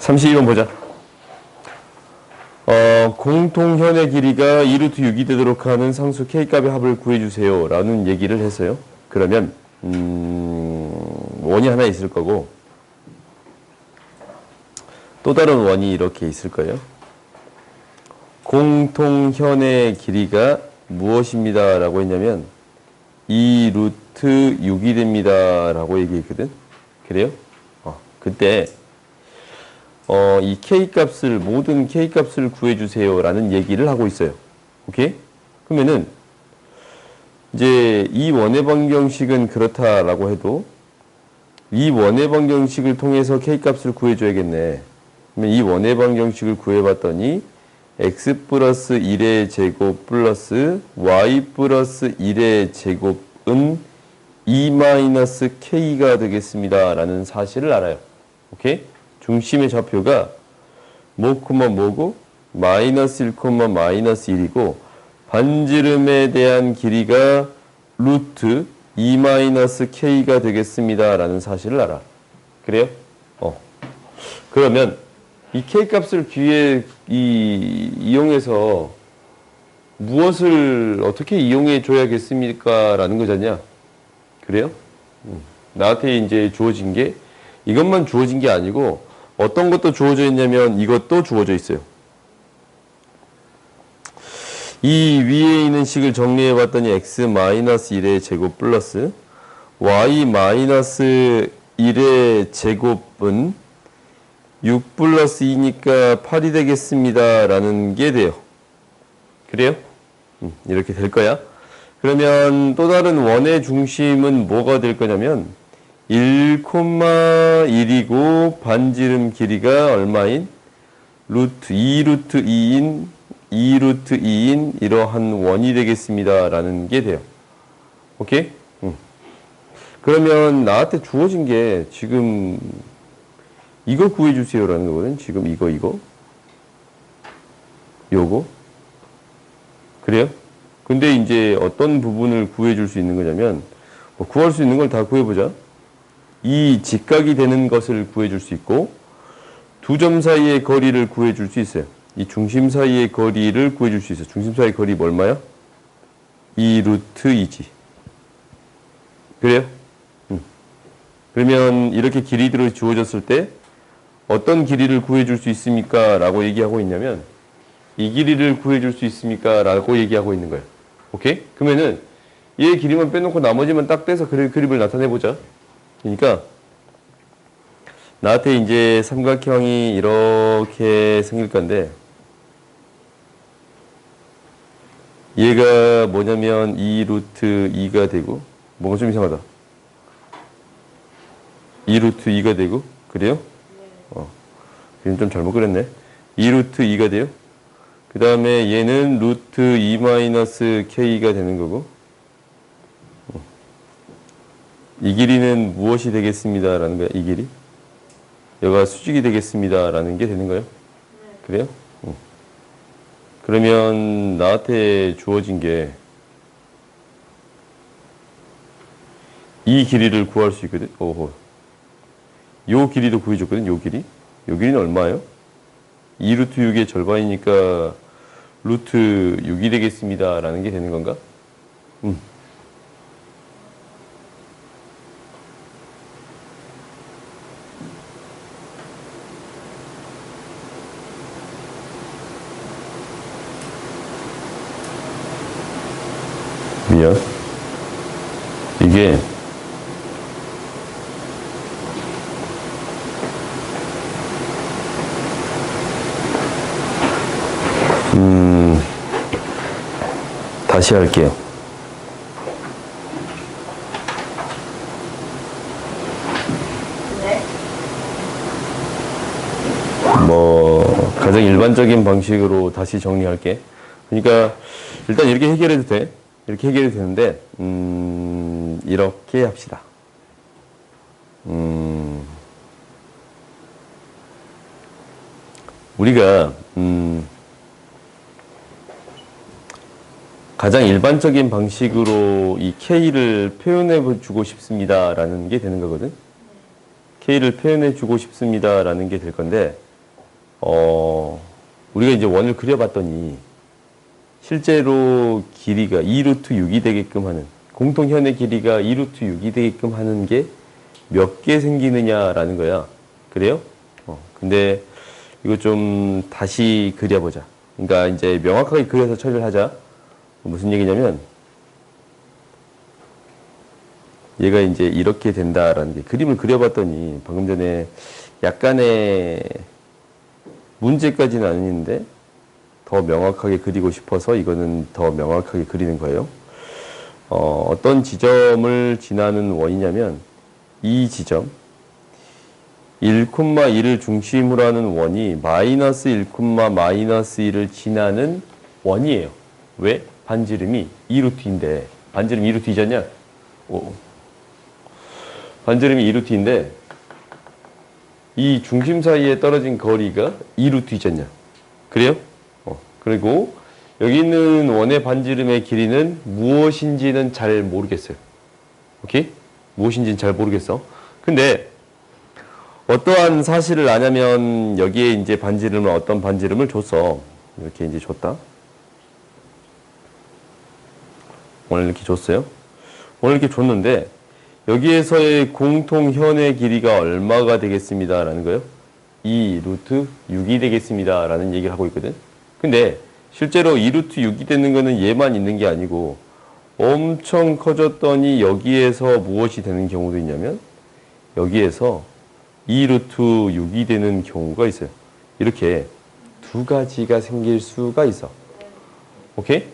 32번 보자. 공통현의 길이가 2루트 6이 되도록 하는 상수 K값의 합을 구해주세요 라는 얘기를 했어요. 그러면 원이 하나 있을 거고 또 다른 원이 이렇게 있을 거예요. 공통현의 길이가 무엇입니다 라고 했냐면 2루트 6이 됩니다 라고 얘기했거든. 그래요? 그때 이 K값을 모든 K값을 구해주세요 라는 얘기를 하고 있어요. 오케이? 그러면은 이제 이 원의 방정식은 그렇다라고 해도 이 원의 방정식을 통해서 K값을 구해줘야겠네. 그러면 이 원의 방정식을 구해봤더니 x 플러스 1의 제곱 플러스 y 플러스 1의 제곱은 2-k가 되겠습니다 라는 사실을 알아요. 오케이? 중심의 좌표가 뭐, 뭐고 마이너스 1, 마이너스 1이고 반지름에 대한 길이가 루트 2-k가 되겠습니다 라는 사실을 알아. 그래요? 그러면 이 K값을 이용해서 무엇을 어떻게 이용해 줘야겠습니까? 라는 거잖냐? 그래요? 나한테 이제 주어진 게 이것만 주어진 게 아니고 어떤 것도 주어져 있냐면 이것도 주어져 있어요. 이 위에 있는 식을 정리해 봤더니 x-1의 제곱 플러스 y-1의 제곱은 6 플러스 2니까 8이 되겠습니다 라는 게 돼요. 그래요? 이렇게 될 거야. 그러면 또 다른 원의 중심은 뭐가 될 거냐면 1,1이고 반지름 길이가 얼마인? 2루트 2인 이러한 원이 되겠습니다 라는 게 돼요. 오케이? 그러면 나한테 주어진 게 지금 이거 구해주세요 라는 거거든. 지금 이거 요거 그래요? 근데 이제 어떤 부분을 구해줄 수 있는 거냐면 구할 수 있는 걸 다 구해보자. 이 직각이 되는 것을 구해줄 수 있고 두 점 사이의 거리를 구해줄 수 있어요. 이 중심 사이의 거리를 구해줄 수 있어요. 중심 사이의 거리 얼마야? 2루트 2지. 그래요? 그러면 이렇게 길이들이 주어졌을 때 어떤 길이를 구해줄 수 있습니까? 라고 얘기하고 있냐면 이 길이를 구해줄 수 있습니까? 라고 얘기하고 있는 거예요. 오케이? 그러면은 얘 길이만 빼놓고 나머지만 딱 떼서 그림을 나타내보자. 그러니까 나한테 이제 삼각형이 이렇게 생길 건데 얘가 뭐냐면 2루트 2가 되고 뭔가 좀 이상하다. 2루트 2가 되고 그래요? 그럼 좀 잘못 그렸네. 2루트 2가 돼요. 그 다음에 얘는 루트 2-k가 되는 거고 이 길이는 무엇이 되겠습니다 라는 거야. 이 길이 여기가 수직이 되겠습니다 라는 게 되는 거예요. 그래요? 그러면 나한테 주어진 게 이 길이를 구할 수 있거든. 요 길이도 구해줬거든. 요 길이. 요 길이는 얼마예요? 2루트 6의 절반이니까 루트 6이 되겠습니다 라는 게 되는 건가? 미안. 이게 다시 할게요. 네. 가장 일반적인 방식으로 다시 정리할게. 그러니까 일단 이렇게 해결해도 돼. 이렇게 해결이 되는데 이렇게 합시다. 우리가 가장 일반적인 방식으로 이 K를 표현해 주고 싶습니다 라는 게 되는 거거든. K를 표현해 주고 싶습니다 라는 게 될 건데 우리가 이제 원을 그려봤더니 실제로 길이가 2루트 6이 되게끔 하는, 공통현의 길이가 2루트 6이 되게끔 하는 게 몇 개 생기느냐라는 거야. 그래요? 근데 이거 좀 다시 그려보자. 그러니까 이제 명확하게 그려서 처리를 하자. 무슨 얘기냐면 얘가 이제 이렇게 된다라는 게, 그림을 그려봤더니 방금 전에 약간의 문제까지는 아닌데 더 명확하게 그리고 싶어서 이거는 더 명확하게 그리는 거예요. 어떤 지점을 지나는 원이냐면 이 지점 1,1을 중심으로 하는 원이 마이너스 1,-1을 지나는 원이에요. 왜? 반지름이 2루트인데, 반지름 2루트이잖냐? 반지름이 2루트인데 이 중심 사이에 떨어진 거리가 2루트이잖냐? 그래요? 그리고 여기 있는 원의 반지름의 길이는 무엇인지는 잘 모르겠어요. 오케이? 무엇인지는 잘 모르겠어. 근데 어떠한 사실을 아냐면 여기에 이제 반지름을, 어떤 반지름을 줬어. 이렇게 이제 줬다. 오늘 이렇게 줬어요. 오늘 이렇게 줬는데 여기에서의 공통현의 길이가 얼마가 되겠습니다 라는 거예요. 2루트 6이 되겠습니다 라는 얘기를 하고 있거든. 근데 실제로 2루트 6이 되는 거는 얘만 있는 게 아니고 엄청 커졌더니 여기에서 무엇이 되는 경우도 있냐면 여기에서 2루트 6이 되는 경우가 있어요. 이렇게 두 가지가 생길 수가 있어. 오케이?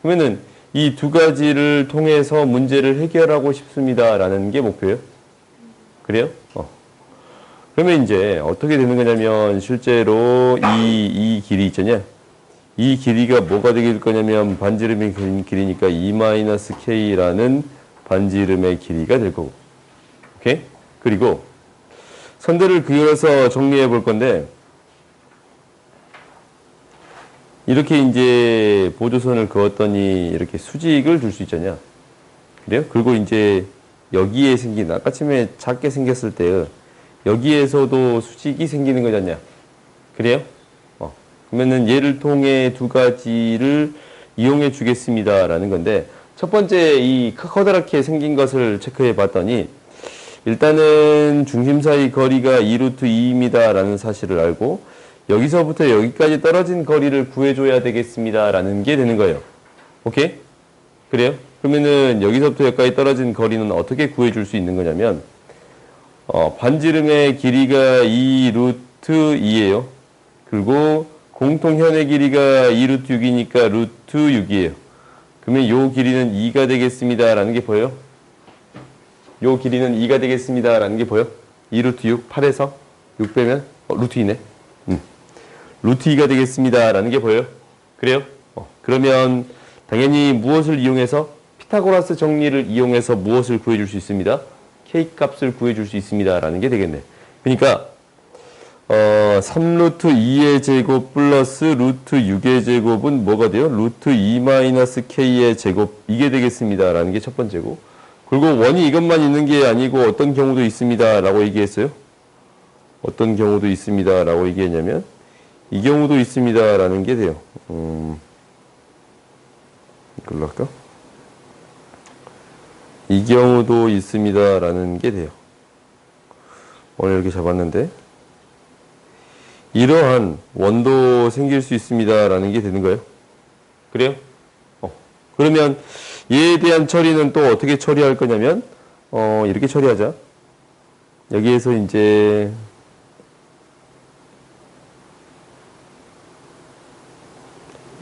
그러면은 이 두 가지를 통해서 문제를 해결하고 싶습니다 라는 게 목표예요. 그래요? 그러면 이제 어떻게 되는 거냐면 실제로 이 길이 있잖냐? 이 길이가 뭐가 되길 거냐면 반지름의 길이니까 2-k라는 반지름의 길이가 될 거고. 오케이? 그리고 선들을 그려서 정리해 볼 건데 이렇게 이제 보조선을 그었더니 이렇게 수직을 줄 수 있잖냐. 그래요? 그리고 이제 여기에 생긴, 아까 처음에 작게 생겼을 때 여기에서도 수직이 생기는 거잖냐. 그래요? 그러면은 얘를 통해 두 가지를 이용해 주겠습니다 라는 건데, 첫 번째 이 커다랗게 생긴 것을 체크해 봤더니 일단은 중심 사이 거리가 2루트 2입니다 라는 사실을 알고 여기서부터 여기까지 떨어진 거리를 구해줘야 되겠습니다 라는 게 되는 거예요. 오케이? 그래요? 그러면은 여기서부터 여기까지 떨어진 거리는 어떻게 구해줄 수 있는 거냐면 반지름의 길이가 2루트 2예요. 그리고 공통현의 길이가 2루트 6이니까 루트 6이에요. 그러면 요 길이는 2가 되겠습니다 라는 게 보여요? 요 길이는 2가 되겠습니다 라는 게 보여? 2루트 6, 8에서 6 빼면 루트 2네. 루트 2가 되겠습니다 라는 게 보여요? 그래요? 그러면 당연히 무엇을 이용해서? 피타고라스 정리를 이용해서 무엇을 구해줄 수 있습니다? K 값을 구해줄 수 있습니다 라는 게 되겠네. 그러니까 3루트 2의 제곱 플러스 루트 6의 제곱은 뭐가 돼요? 루트 2-k의 제곱, 이게 되겠습니다 라는 게 첫 번째고, 그리고 원이 이것만 있는 게 아니고 어떤 경우도 있습니다 라고 얘기했어요. 어떤 경우도 있습니다 라고 얘기했냐면 이 경우도 있습니다 라는 게 돼요. 이걸로 할까? 이 경우도 있습니다 라는 게 돼요. 오늘 이렇게 잡았는데 이러한 원도 생길 수 있습니다 라는 게 되는 거예요. 그래요? 그러면 얘에 대한 처리는 또 어떻게 처리할 거냐면 이렇게 처리하자. 여기에서 이제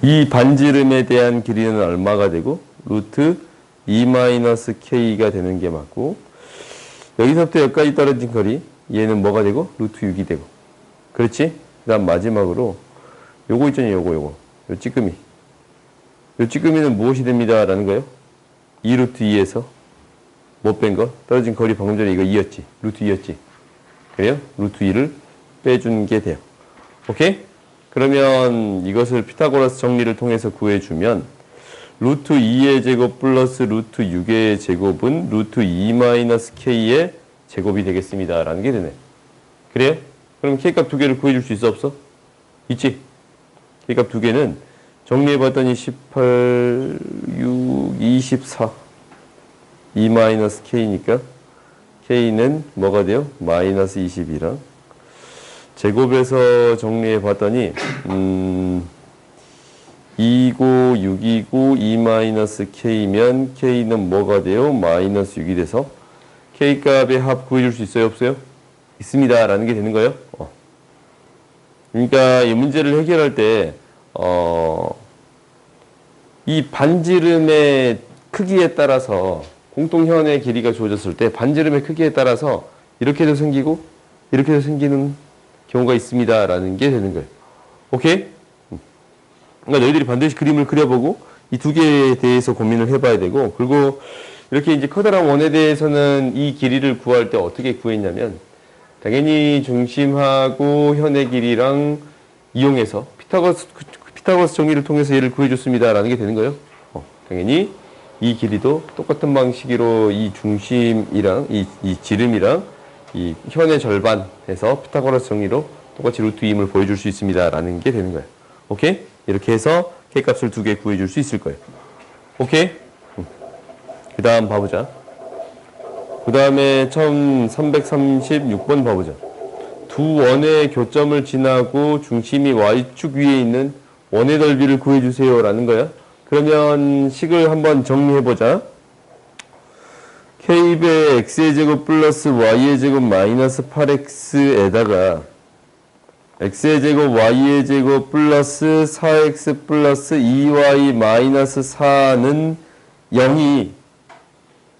이 반지름에 대한 길이는 얼마가 되고 루트 2-k가 되는 게 맞고, 여기서부터 여기까지 떨어진 거리 얘는 뭐가 되고 루트 6이 되고, 그렇지? 그 다음 마지막으로 요거 있잖아요. 요거 요 찌끄미, 요 찌끄미는 무엇이 됩니다 라는 거예요? 2루트 2에서 못 뺀 거, 떨어진 거리 방금 전에 이거 2였지, 루트 2였지. 그래요? 루트 2를 빼준 게 돼요. 오케이? 그러면 이것을 피타고라스 정리를 통해서 구해주면 루트 2의 제곱 플러스 루트 6의 제곱은 루트 2-k의 제곱이 되겠습니다 라는 게 되네. 그래요? 그럼 K값 두 개를 구해줄 수 있어 없어? 있지? K값 두 개는 정리해봤더니 18, 6, 24 2 마이너스 K니까 K는 뭐가 돼요? 마이너스 22랑 제곱해서 정리해봤더니 2고 6이고 2 마이너스 K면 K는 뭐가 돼요? 마이너스 6이 돼서 K값의 합 구해줄 수 있어요? 없어요? 있습니다 라는 게 되는 거예요. 그러니까 이 문제를 해결할 때 이 반지름의 크기에 따라서 공통현의 길이가 주어졌을 때 반지름의 크기에 따라서 이렇게도 생기고 이렇게도 생기는 경우가 있습니다 라는 게 되는 거예요. 오케이? 그러니까 너희들이 반드시 그림을 그려보고 이 두 개에 대해서 고민을 해봐야 되고, 그리고 이렇게 이제 커다란 원에 대해서는 이 길이를 구할 때 어떻게 구했냐면 당연히 중심하고 현의 길이랑 이용해서 피타고라스 정리를 통해서 얘를 구해줬습니다 라는 게 되는 거예요. 당연히 이 길이도 똑같은 방식으로 이 중심이랑 이 지름이랑 이 현의 절반 해서 피타고라스 정리로 똑같이 루트 2임을 보여줄 수 있습니다 라는 게 되는 거예요. 오케이? 이렇게 해서 K값을 두 개 구해줄 수 있을 거예요. 오케이? 그 다음 봐보자. 그 다음에 처음 336번 봐보자. 두 원의 교점을 지나고 중심이 Y축 위에 있는 원의 넓이를 구해주세요 라는 거야. 그러면 식을 한번 정리해보자. K배 X의 제곱 플러스 Y의 제곱 마이너스 8X에다가 X의 제곱 Y의 제곱 플러스 4X 플러스 2Y 마이너스 4는 0이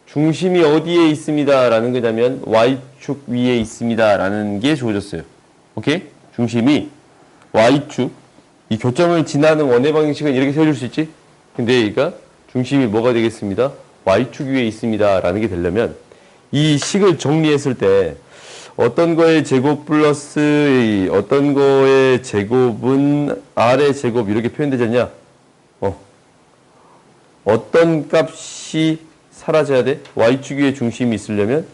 중심이 어디에 있습니다 라는 거냐면 Y축 위에 있습니다 라는 게 주어졌어요. 오케이? 중심이 Y축, 이 교점을 지나는 원의 방식은 이렇게 세워줄 수 있지? 근데 여기가 중심이 뭐가 되겠습니다? Y축 위에 있습니다 라는 게 되려면 이 식을 정리했을 때 어떤 거의 제곱 플러스 어떤 거의 제곱은 R의 제곱 이렇게 표현되지 않냐? 어떤 값이 사라져야 돼? Y축 위에 중심이 있으려면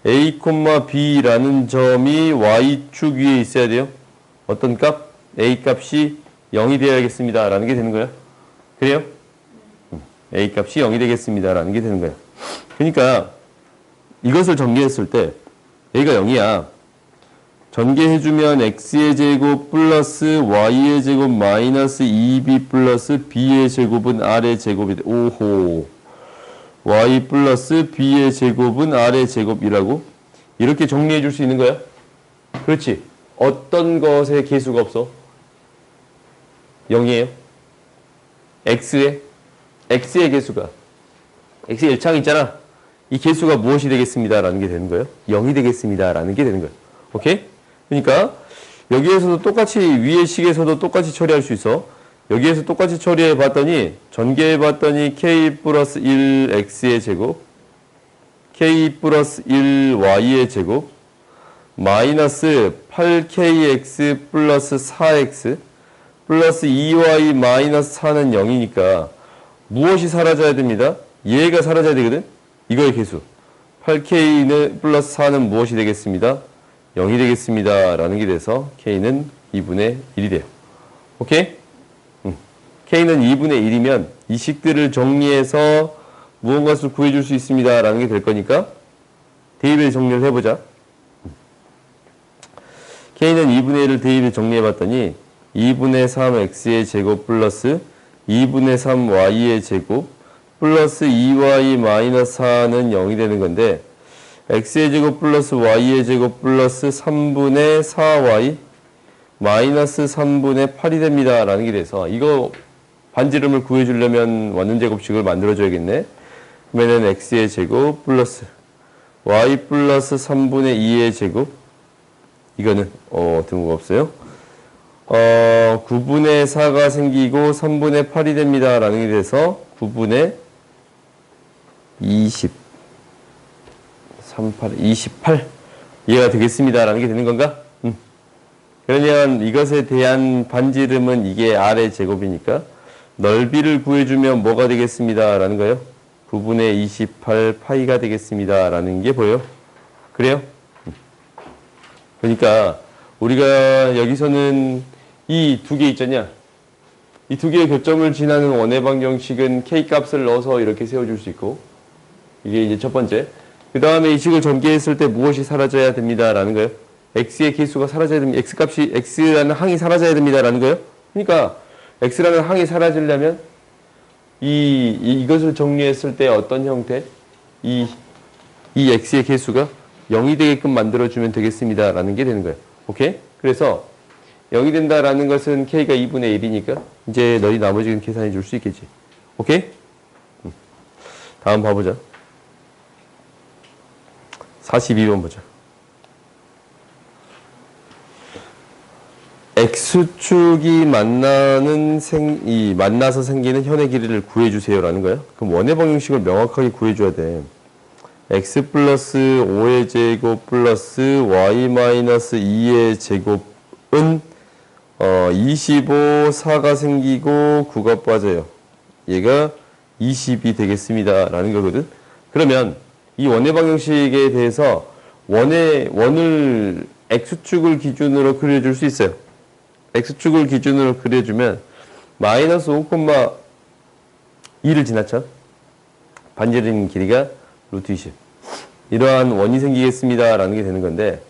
A, B라는 점이 Y축 위에 있어야 돼요. 어떤 값? A 값이 0이 되어야겠습니다 라는 게 되는 거야. 그래요? A 값이 0이 되겠습니다 라는 게 되는 거야. 그러니까 이것을 전개했을 때 A가 0이야. 전개해주면 X의 제곱 플러스 Y의 제곱 마이너스 2B 플러스 B의 제곱은 R의 제곱이 돼. 오호. Y 플러스 B의 제곱은 R의 제곱이라고 이렇게 정리해 줄 수 있는 거야? 그렇지. 어떤 것의 개수가 없어? 0이에요. X의 개수가 X의 1창 있잖아. 이 개수가 무엇이 되겠습니다 라는 게 되는 거예요. 0이 되겠습니다 라는 게 되는 거예요. 오케이? 그러니까 여기에서도 똑같이 위의 식에서도 똑같이 처리할 수 있어. 여기에서 똑같이 처리해 봤더니 전개해 봤더니 K 플러스 1 X의 제곱 K 플러스 1 Y의 제곱 마이너스 8KX 플러스 4X 플러스 2Y 마이너스 4는 0이니까 무엇이 사라져야 됩니다? 얘가 사라져야 되거든? 이거의 개수 8K는 플러스 4는 무엇이 되겠습니다? 0이 되겠습니다 라는 게 돼서 K는 2분의 1이 돼요. 오케이? K는 2분의 1이면 이 식들을 정리해서 무언가를 구해줄 수 있습니다 라는 게 될 거니까 대입을 정리를 해보자. K는 2분의 1을 대입을 정리해봤더니 2분의 3X의 제곱 플러스 2분의 3Y의 제곱 플러스 2Y 마이너스 4는 0이 되는 건데 X의 제곱 플러스 Y의 제곱 플러스 3분의 4Y 마이너스 3분의 8이 됩니다 라는 게 돼서 이거 반지름을 구해주려면 원룸제곱식을 만들어줘야겠네. 그러면은 X의 제곱 플러스 Y 플러스 3분의 2의 제곱 이거는 등호가 없어요. 9분의 4가 생기고 3분의 8이 됩니다 라는 게 돼서 9분의 20 38 28 이해가 되겠습니다 라는 게 되는 건가? 그러면 이것에 대한 반지름은 이게 R의 제곱이니까 넓이를 구해주면 뭐가 되겠습니다 라는 거예요? 9분의 28 파이가 되겠습니다 라는 게 보여요. 그래요? 그러니까 우리가 여기서는 이 두 개 있잖냐? 이 두 개의 교점을 지나는 원의 방정식은 k 값을 넣어서 이렇게 세워줄 수 있고, 이게 이제 첫 번째. 그 다음에 이 식을 전개했을 때 무엇이 사라져야 됩니다라는 거예요. x의 개수가 사라져야 됩니다. x값이 x라는 항이 사라져야 됩니다라는 거예요. 그러니까 x라는 항이 사라지려면 이것을 정리했을 때 어떤 형태? 이 x의 개수가 0이 되게끔 만들어주면 되겠습니다라는 게 되는 거예요. 오케이? 그래서 0이 된다라는 것은 k가 2분의 1이니까 이제 너희 나머지는 계산해 줄 수 있겠지. 오케이? 다음 봐보자. 42번 보자. x축이 만나서 생기는 현의 길이를 구해주세요라는 거야. 그럼 원의 방정식을 명확하게 구해줘야 돼. x 플러스 5의 제곱 플러스 y 마이너스 2의 제곱은 25, 4가 생기고 9가 빠져요. 얘가 20이 되겠습니다. 라는 거거든. 그러면 이 원의 방정식에 대해서 원을 x축을 기준으로 그려줄 수 있어요. x축을 기준으로 그려주면 마이너스 5,2를 지나쳐 반지름 길이가 루트 20. 이러한 원이 생기겠습니다. 라는 게 되는 건데,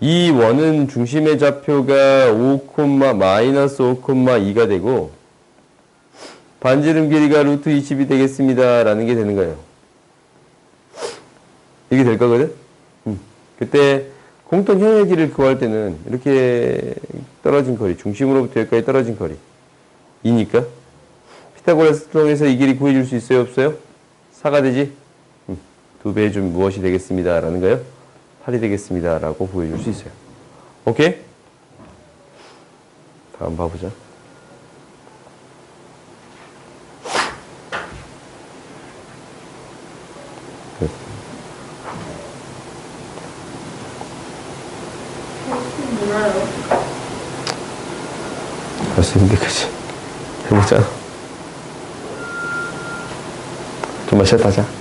이 원은 중심의 좌표가 5,-2가 되고 반지름 길이가 루트 20이 되겠습니다. 라는 게 되는 거예요. 이게 될 거거든? 그때 공통 현의 길이를 구할 때는 이렇게 떨어진 거리, 중심으로부터 여기까지 떨어진 거리 이니까 피타고라스 통해서 이 길이 구해줄 수 있어요? 없어요? 4가 되지? 2배 해주면 무엇이 되겠습니다. 라는 거예요? 8이 되겠습니다. 라고 구해줄 수 있어요. 오케이? 다음 봐보자. 할 수 있는데, 그치? 해보자. 좀만 쉬었다 하자.